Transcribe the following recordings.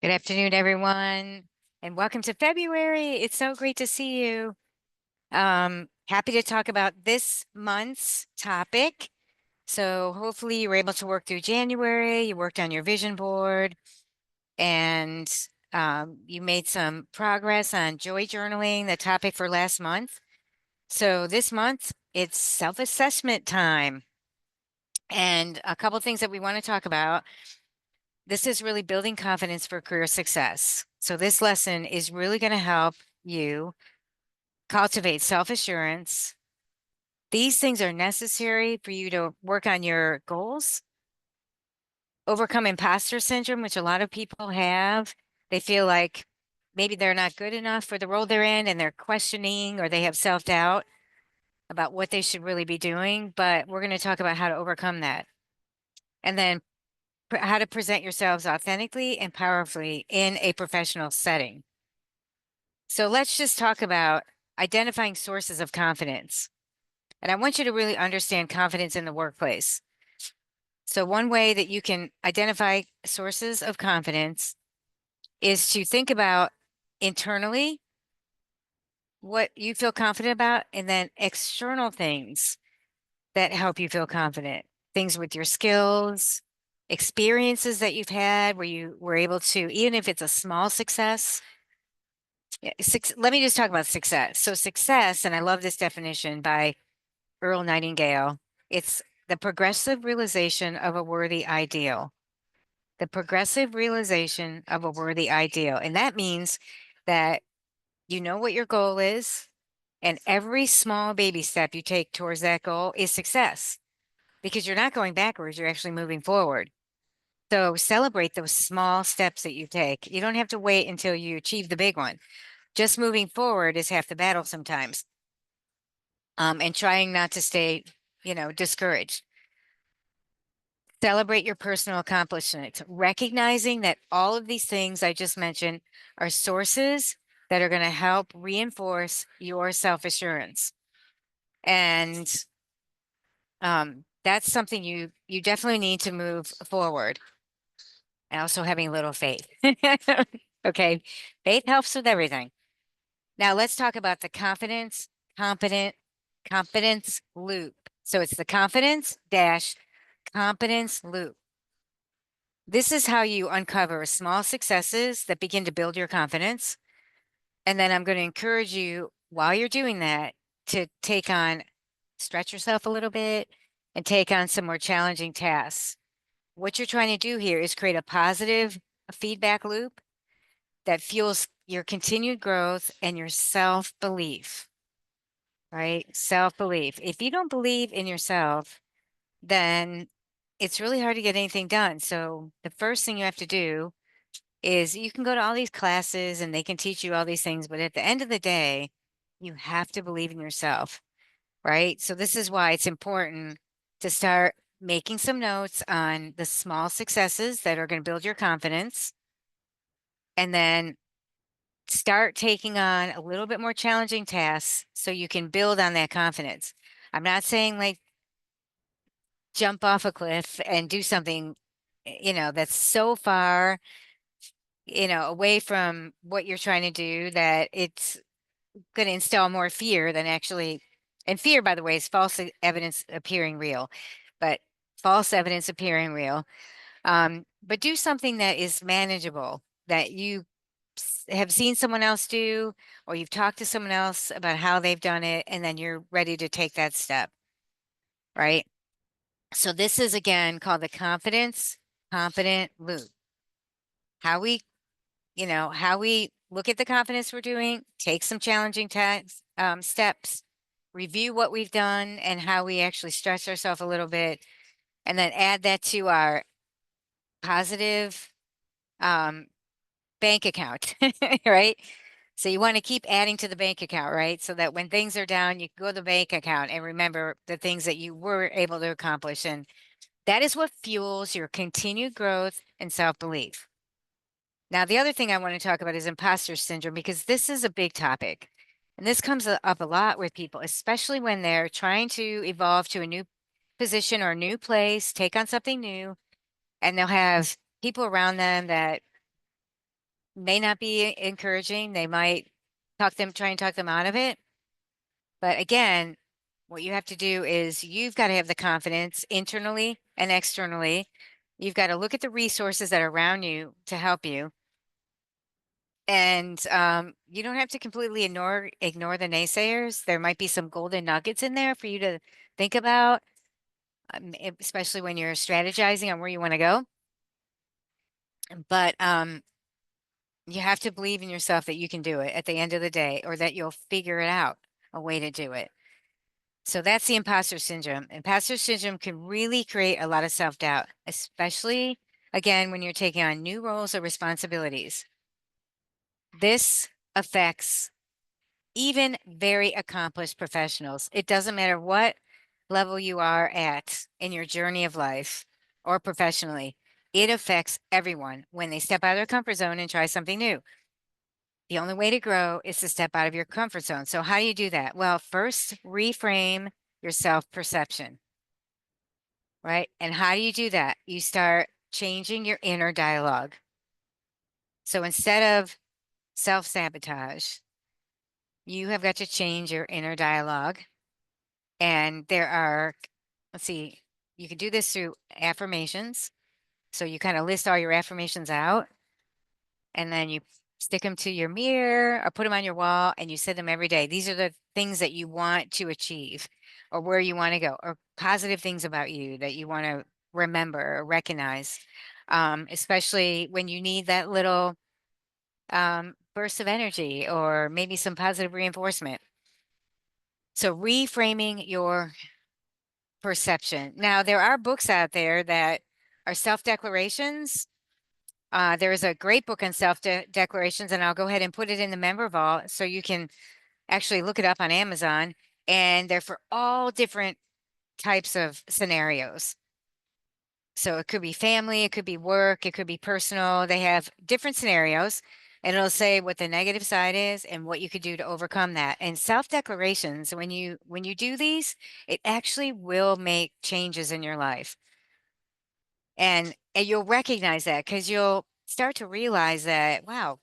Good afternoon, everyone, and welcome to February. It's so great to see you. Happy to talk about this month's topic. So hopefully you were able to work through January, you worked on your vision board, and you made some progress on joy journaling, the topic for last month. So this month, it's self-assessment time. And a couple things that we want to talk about. This is really building confidence for career success. So this lesson is really going to help you cultivate self-assurance. These things are necessary for you to work on your goals, overcome imposter syndrome, which a lot of people have. They feel like maybe they're not good enough for the role they're in and they're questioning or they have self-doubt about what they should really be doing. But we're going to talk about how to overcome that. And then how to present yourselves authentically and powerfully in a professional setting. So let's just talk about identifying sources of confidence. And I want you to really understand confidence in the workplace. So one way that you can identify sources of confidence is to think about internally what you feel confident about, and then external things that help you feel confident. Things with your skills, experiences that you've had where you were able to, even if it's a small success. Let me just talk about success. So success, and I love this definition by Earl Nightingale. It's the progressive realization of a worthy ideal. The progressive realization of a worthy ideal. And that means that you know what your goal is, and every small baby step you take towards that goal is success because you're not going backwards, you're actually moving forward. So celebrate those small steps that you take. You don't have to wait until you achieve the big one. Just moving forward is half the battle sometimes. And trying not to stay, discouraged. Celebrate your personal accomplishments, recognizing that all of these things I just mentioned are sources that are going to help reinforce your self-assurance. And that's something you definitely need to move forward. And also having a little faith. Okay. Faith helps with everything. Now let's talk about the confidence loop. So it's the confidence dash competence loop. This is how you uncover small successes that begin to build your confidence. And then I'm going to encourage you while you're doing that to stretch yourself a little bit and take on some more challenging tasks. What you're trying to do here is create a positive feedback loop that fuels your continued growth and your self-belief, right? Self-belief. If you don't believe in yourself, then it's really hard to get anything done. So the first thing you have to do is you can go to all these classes and they can teach you all these things, but at the end of the day, you have to believe in yourself, right? So this is why it's important to start making some notes on the small successes that are going to build your confidence, and then start taking on a little bit more challenging tasks so you can build on that confidence. I'm not saying like jump off a cliff and do something, that's so far, away from what you're trying to do that it's going to instill more fear than actually, and fear, by the way, is false evidence appearing real, but false evidence appearing real. But do something that is manageable, that you have seen someone else do, or you've talked to someone else about how they've done it, and then you're ready to take that step, right? So this is again called the confident loop. How we, how we look at the confidence we're doing, take some challenging steps, review what we've done and how we actually stretch ourselves a little bit, and then add that to our positive um, bank account, right? So you want to keep adding to the bank account, right? So that when things are down, you go to the bank account and remember the things that you were able to accomplish. And that is what fuels your continued growth and self-belief. Now, the other thing I want to talk about is imposter syndrome, because this is a big topic. And this comes up a lot with people, especially when they're trying to evolve to a new position or a new place, take on something new, and they'll have people around them that may not be encouraging. They might try and talk them out of it. But again, what you have to do is you've got to have the confidence internally and externally. You've got to look at the resources that are around you to help you. And you don't have to completely ignore the naysayers. There might be some golden nuggets in there for you to think about, especially when you're strategizing on where you want to go. But you have to believe in yourself that you can do it at the end of the day, or that you'll figure it out a way to do it. So that's the imposter syndrome. Imposter syndrome can really create a lot of self-doubt, especially again when you're taking on new roles or responsibilities. This affects even very accomplished professionals. It doesn't matter what level you are at in your journey of life or professionally. It affects everyone when they step out of their comfort zone and try something new. The only way to grow is to step out of your comfort zone. So how do you do that? Well, first, reframe your self-perception, right? And how do you do that? You start changing your inner dialogue. So instead of self-sabotage, you have got to change your inner dialogue. And there are, let's see, you can do this through affirmations. So you kind of list all your affirmations out, and then you stick them to your mirror or put them on your wall, and you say them every day. These are the things that you want to achieve, or where you want to go, or positive things about you that you want to remember or recognize, especially when you need that little burst of energy or maybe some positive reinforcement. So reframing your perception. Now, there are books out there that are self-declarations. There is a great book on self-declarations, and I'll go ahead and put it in the member vault so you can actually look it up on Amazon. And they're for all different types of scenarios. So it could be family, it could be work, it could be personal. They have different scenarios, and it'll say what the negative side is and what you could do to overcome that. And self-declarations, when you do these, it actually will make changes in your life. And you'll recognize that because you'll start to realize that, wow,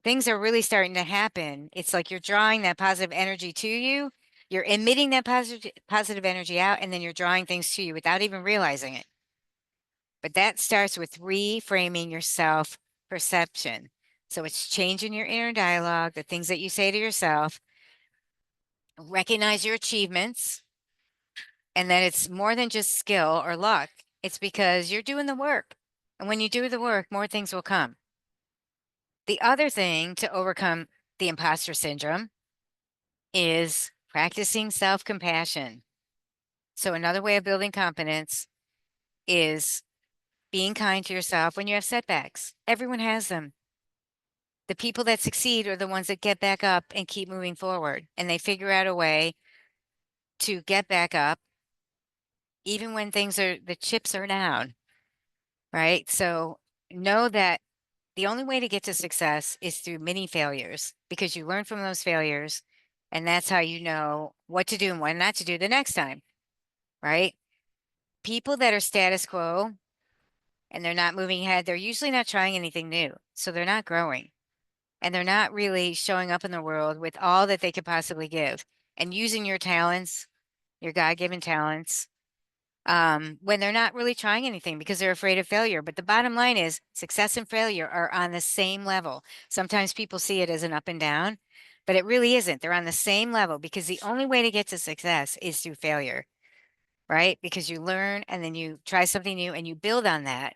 things are really starting to happen. It's like you're drawing that positive energy to you. You're emitting that positive energy out, and then you're drawing things to you without even realizing it. But that starts with reframing your self perception. So it's changing your inner dialogue, the things that you say to yourself, recognize your achievements, and that it's more than just skill or luck. It's because you're doing the work. And when you do the work, more things will come. The other thing to overcome the imposter syndrome is practicing self-compassion. So another way of building confidence is being kind to yourself when you have setbacks. Everyone has them. The people that succeed are the ones that get back up and keep moving forward, and they figure out a way to get back up even when the chips are down, right? So know that the only way to get to success is through many failures, because you learn from those failures, and that's how you know what to do and what not to do the next time, right? People that are status quo and they're not moving ahead, they're usually not trying anything new. So they're not growing, and they're not really showing up in the world with all that they could possibly give and using your talents, your God-given talents, when they're not really trying anything because they're afraid of failure. But the bottom line is success and failure are on the same level. Sometimes people see it as an up and down, but it really isn't. They're on the same level, because the only way to get to success is through failure, right? Because you learn and then you try something new and you build on that.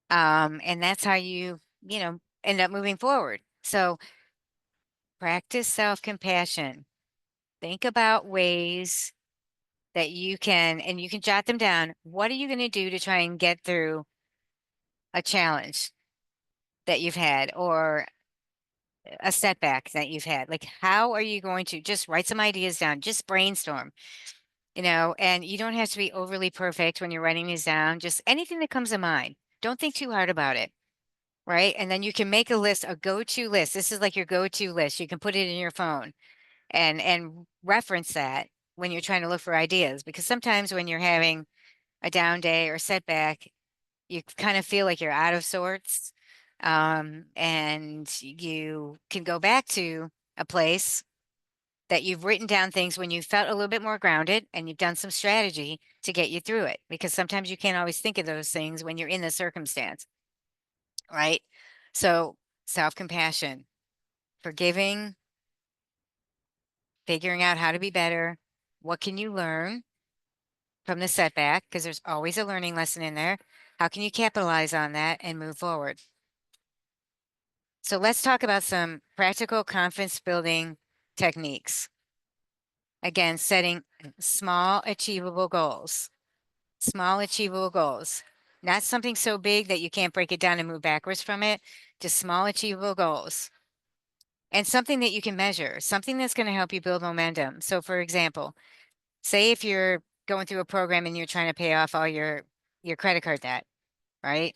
And that's how you end up moving forward. So practice self-compassion. Think about ways that you can, and you can jot them down. What are you going to do to try and get through a challenge that you've had, or a setback that you've had? Like, how are you going to just write some ideas down, just brainstorm, and you don't have to be overly perfect when you're writing these down, just anything that comes to mind. Don't think too hard about it, right? And then you can make a list, a go-to list. This is like your go-to list. You can put it in your phone and reference that when you're trying to look for ideas, because sometimes when you're having a down day or setback, you kind of feel like you're out of sorts. And you can go back to a place that you've written down things when you felt a little bit more grounded and you've done some strategy to get you through it, because sometimes you can't always think of those things when you're in the circumstance, right? So self-compassion, forgiving, figuring out how to be better. What can you learn from the setback? Because there's always a learning lesson in there. How can you capitalize on that and move forward? So let's talk about some practical confidence building techniques. Again, setting small, achievable goals. Small, achievable goals. Not something so big that you can't break it down and move backwards from it. Just small, achievable goals. And something that you can measure, something that's going to help you build momentum. So, for example, say if you're going through a program and you're trying to pay off all your credit card debt, right?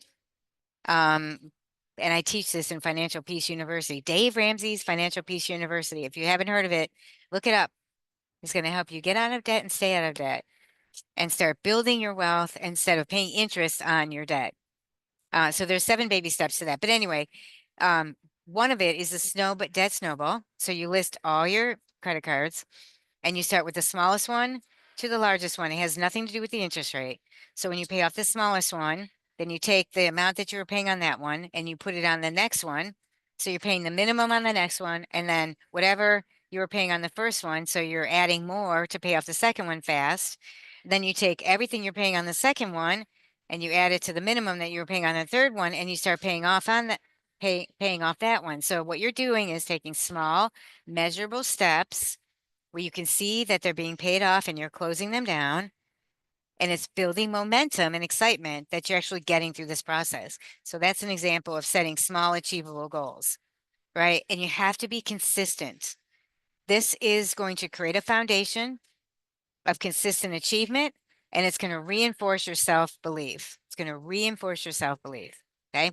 And I teach this in Financial Peace University, Dave Ramsey's Financial Peace University. If you haven't heard of it, look it up. It's going to help you get out of debt and stay out of debt and start building your wealth instead of paying interest on your debt. So there's 7 baby steps to that. But anyway, one of it is the debt snowball. So you list all your credit cards and you start with the smallest one to the largest one. It has nothing to do with the interest rate. So when you pay off the smallest one, then you take the amount that you were paying on that one and you put it on the next one. So you're paying the minimum on the next one, and then whatever you were paying on the first one, so you're adding more to pay off the second one fast. Then you take everything you're paying on the second one and you add it to the minimum that you were paying on the third one, and you start paying off on that, paying off that one. So what you're doing is taking small, measurable steps where you can see that they're being paid off and you're closing them down. And it's building momentum and excitement that you're actually getting through this process. So that's an example of setting small, achievable goals, right? And you have to be consistent. This is going to create a foundation of consistent achievement, and it's going to reinforce your self-belief. It's going to reinforce your self-belief, okay?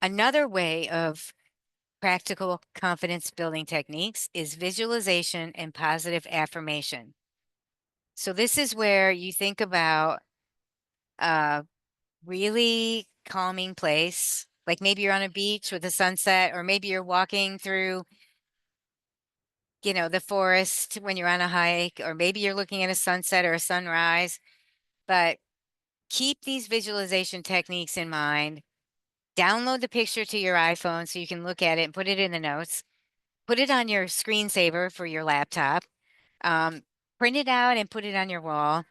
Another way of practical confidence building techniques is visualization and positive affirmation. So this is where you think about a really calming place, like maybe you're on a beach with a sunset, or maybe you're walking through, the forest when you're on a hike, or maybe you're looking at a sunset or a sunrise. But keep these visualization techniques in mind. Download the picture to your iPhone so you can look at it and put it in the notes. Put it on your screensaver for your laptop. Print it out and put it on your wall.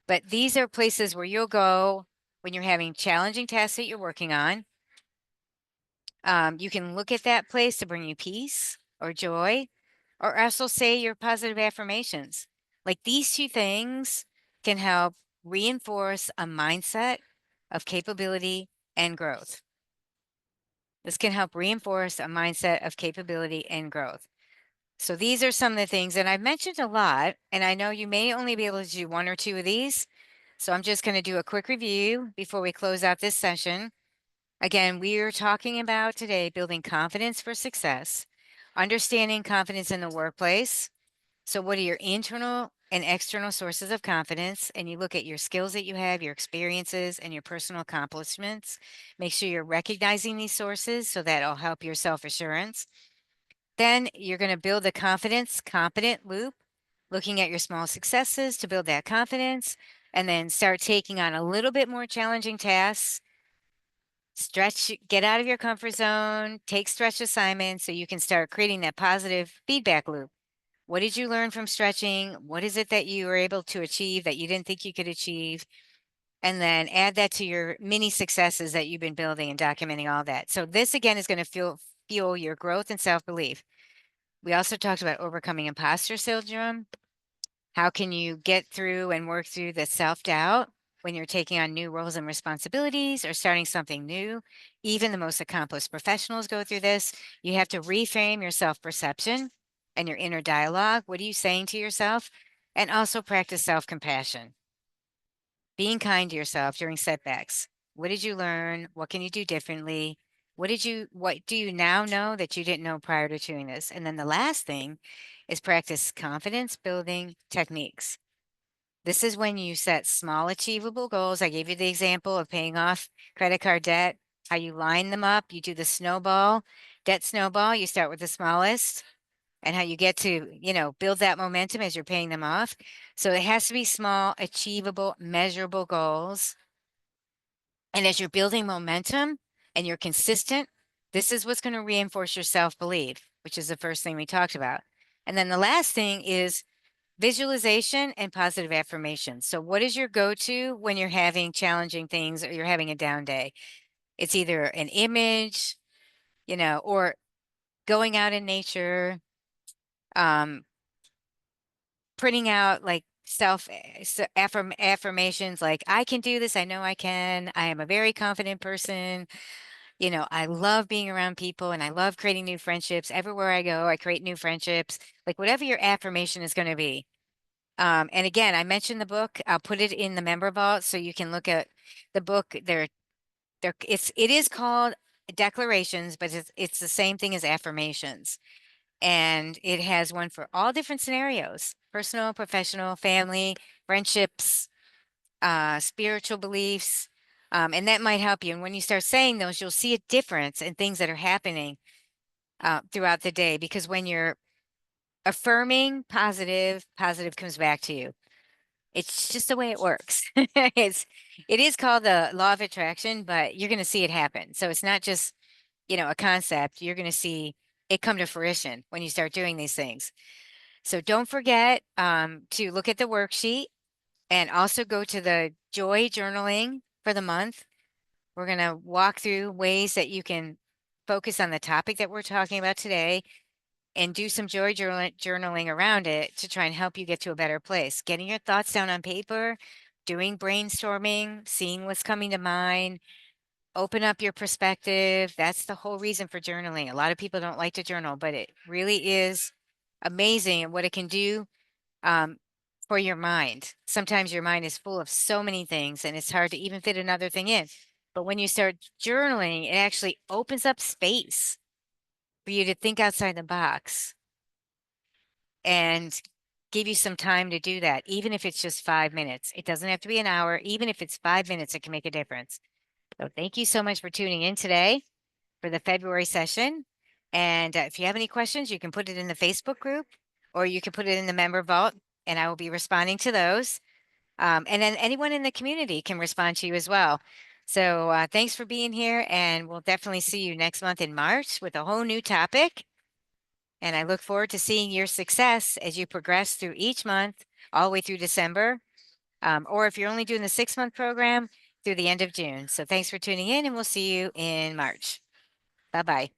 But these are places where you'll go when you're having challenging tasks that you're working on. You can look at that place to bring you peace or joy, or also say your positive affirmations. Like these two things can help reinforce a mindset of capability and growth. This can help reinforce a mindset of capability and growth. So these are some of the things, and I've mentioned a lot, and I know you may only be able to do 1 or 2 of these. So I'm just going to do a quick review before we close out this session. Again, we are talking about today building confidence for success, understanding confidence in the workplace. So what are your internal and external sources of confidence? And you look at your skills that you have, your experiences, and your personal accomplishments. Make sure you're recognizing these sources so that'll help your self-assurance. Then you're going to build the confidence competent loop, looking at your small successes to build that confidence, and then start taking on a little bit more challenging tasks. Stretch, get out of your comfort zone, take stretch assignments so you can start creating that positive feedback loop. What did you learn from stretching? What is it that you were able to achieve that you didn't think you could achieve? And then add that to your mini successes that you've been building and documenting all that. So this again is going to fuel your growth and self-belief. We also talked about overcoming imposter syndrome. How can you get through and work through the self-doubt when you're taking on new roles and responsibilities or starting something new? Even the most accomplished professionals go through this. You have to reframe your self-perception and your inner dialogue. What are you saying to yourself? And also practice self-compassion. Being kind to yourself during setbacks. What did you learn? What can you do differently? What do you now know that you didn't know prior to doing this? And then the last thing is practice confidence building techniques. This is when you set small achievable goals. I gave you the example of paying off credit card debt, how you line them up. You do the snowball, debt snowball. You start with the smallest and how you get to, build that momentum as you're paying them off. So it has to be small, achievable, measurable goals. And as you're building momentum and you're consistent, this is what's going to reinforce your self-belief, which is the first thing we talked about. And then the last thing is visualization and positive affirmation. So what is your go-to when you're having challenging things or you're having a down day? It's either an image, or going out in nature, um, printing out like affirmations like, I can do this. I know I can. I am a very confident person. I love being around people and I love creating new friendships. Everywhere I go, I create new friendships, like whatever your affirmation is going to be. And again, I mentioned the book. I'll put it in the member vault so you can look at the book. It is called declarations, but it's the same thing as affirmations. And it has one for all different scenarios: personal, professional, family, friendships, spiritual beliefs. And that might help you. And when you start saying those, you'll see a difference in things that are happening throughout the day. Because when you're affirming positive, positive comes back to you. It's just the way it works. It is called the law of attraction, but you're going to see it happen. So it's not just, a concept. You're going to see it come to fruition when you start doing these things. So don't forget to look at the worksheet and also go to the joy journaling for the month. We're going to walk through ways that you can focus on the topic that we're talking about today and do some joy journaling around it to try and help you get to a better place. Getting your thoughts down on paper, doing brainstorming, seeing what's coming to mind, open up your perspective. That's the whole reason for journaling. A lot of people don't like to journal, but it really is amazing at what it can do um, for your mind. Sometimes your mind is full of so many things and it's hard to even fit another thing in. But when you start journaling, it actually opens up space for you to think outside the box and give you some time to do that, even if it's just 5 minutes. It doesn't have to be an hour. Even if it's 5 minutes, it can make a difference. So thank you so much for tuning in today for the February session. And if you have any questions, you can put it in the Facebook group or you can put it in the member vault and I will be responding to those. And then anyone in the community can respond to you as well. So thanks for being here and we'll definitely see you next month in March with a whole new topic. And I look forward to seeing your success as you progress through each month, all the way through December. Or if you're only doing the 6-month program, through the end of June. So thanks for tuning in and we'll see you in March. Bye-bye.